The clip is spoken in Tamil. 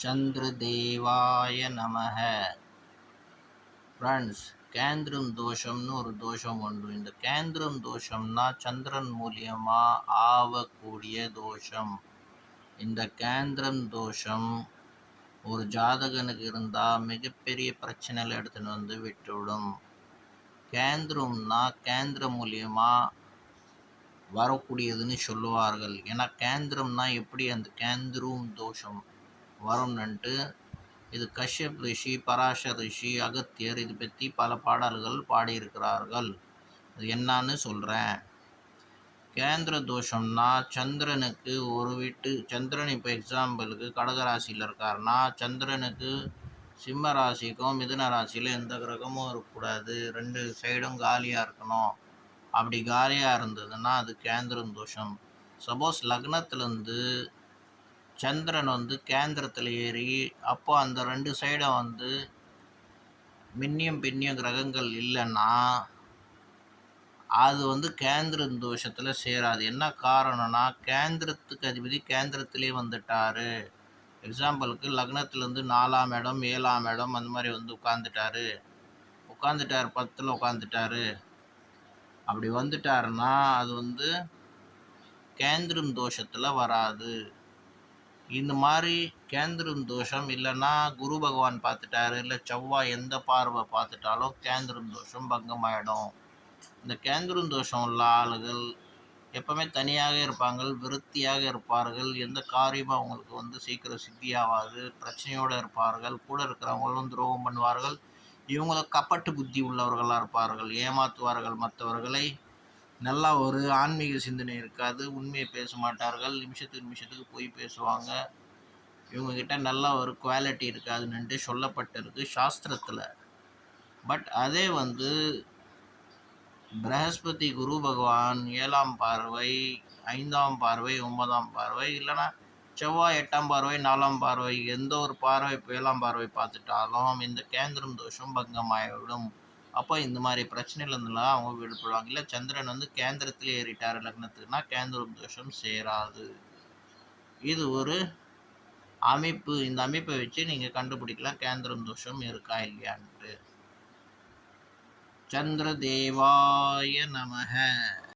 சந்திரதேவாய நமஹ. ஃப்ரெண்ட்ஸ், கேந்திரம் தோஷம்னு ஒரு தோஷம் உண்டு. இந்த கேந்திரம் தோஷம்னா சந்திரன் மூலியமா ஆகக்கூடிய தோஷம். இந்த கேந்திரம் தோஷம் ஒரு ஜாதகனுக்கு இருந்தால் மிகப்பெரிய பிரச்சனைகள் எடுத்துன்னு வந்து விட்டுவிடும். கேந்திரம்னா கேந்திரம் மூலியமா வரக்கூடியதுன்னு சொல்லுவார்கள். ஏன்னா கேந்திரம்னா எப்படி அந்த கேந்திரம் தோஷம் வரும்னுட்டு இது கஷ்யப் ரிஷி, பராசர ரிஷி, அகத்தியர் இது பற்றி பல பாடல்கள் பாடியிருக்கிறார்கள். அது என்னான்னு சொல்கிறேன். கேந்திர தோஷம்னா சந்திரனுக்கு ஒரு சந்திரன் இப்போ எக்ஸாம்பிளுக்கு கடகராசியில் இருக்காருன்னா சந்திரனுக்கு சிம்ம ராசிக்கும் மிதுன ராசியில் எந்த கிரகமும் இருக்கக்கூடாது, 2 சைடும் காலியாக இருக்கணும். அப்படி காலியாக இருந்ததுன்னா அது கேந்திரம் தோஷம். சப்போஸ் லக்னத்துலேருந்து சந்திரன் கேந்திரத்தில் ஏறி அப்போ அந்த 2 சைடும் மின்னியம் பின்னியம் கிரகங்கள் இல்லைன்னா அது கேந்திர தோஷத்தில் சேராது. என்ன காரணம்னா கேந்திரத்துக்கு அதிபதி கேந்திரத்திலே வந்துட்டார். எக்ஸாம்பிளுக்கு லக்னத்துலேருந்து 4ஆம் இடம் 7ஆம் இடம் அந்த மாதிரி உட்காந்துட்டார் 10ல் உட்காந்துட்டாரு. அப்படி வந்துட்டாருன்னா அது கேந்திரம் தோஷத்தில் வராது. இந்த மாதிரி கேந்திரம் தோஷம் இல்லைன்னா குரு பகவான் பார்த்துட்டாரு, இல்லை செவ்வாய் எந்த பார்வை பார்த்துட்டாலும் கேந்திரம் தோஷம் பங்கமாயிடும். இந்த கேந்திரம் தோஷம் உள்ள ஆளுகள் எப்பவுமே தனியாக இருப்பாங்க, விருத்தியாக இருப்பார்கள். எந்த காரியமும் அவங்களுக்கு சீக்கிரம் சித்தியாகாது, பிரச்சனையோடு இருப்பார்கள். கூட இருக்கிறவங்களும் துரோகம் பண்ணுவார்கள். இவங்களுக்கு கப்பட்டு புத்தி உள்ளவர்களாக இருப்பார்கள், ஏமாற்றுவார்கள் மற்றவர்களை. நல்லா ஒரு ஆன்மீக சிந்தனை இருக்காது, உண்மையை பேச மாட்டார்கள், நிமிஷத்துக்கு போய் பேசுவாங்க. இவங்கக்கிட்ட நல்ல ஒரு குவாலிட்டி இருக்காதுன்னுட்டு சொல்லப்பட்டிருக்கு சாஸ்திரத்தில். பட் அதே பிரகஸ்பதி குரு பகவான் 7ஆம் பார்வை, 5ஆம் பார்வை, 9ஆம் பார்வை, இல்லைன்னா செவ்வாய் 8ஆம் பார்வை, 4ஆம் பார்வை, எந்த ஒரு பார்வை 7ஆம் பார்வை பார்த்துட்டாலும் இந்த கேந்திரம் தோஷம் பங்கமாகிவிடும். அப்போ இந்த மாதிரி பிரச்சனையிலேருந்துலாம் அவங்க விடுபடுவாங்க. இல்லை சந்திரன் கேந்திரத்தில் ஏறிட்டார் லக்னத்துக்குன்னா கேந்திரம் தோஷம் சேராது. இது ஒரு அமைப்பு. இந்த அமைப்பை வச்சு நீங்கள் கண்டுபிடிக்கலாம் கேந்திரம் தோஷம் இருக்கா இல்லையான்ட்டு. சந்திரதேவாய நமஹ.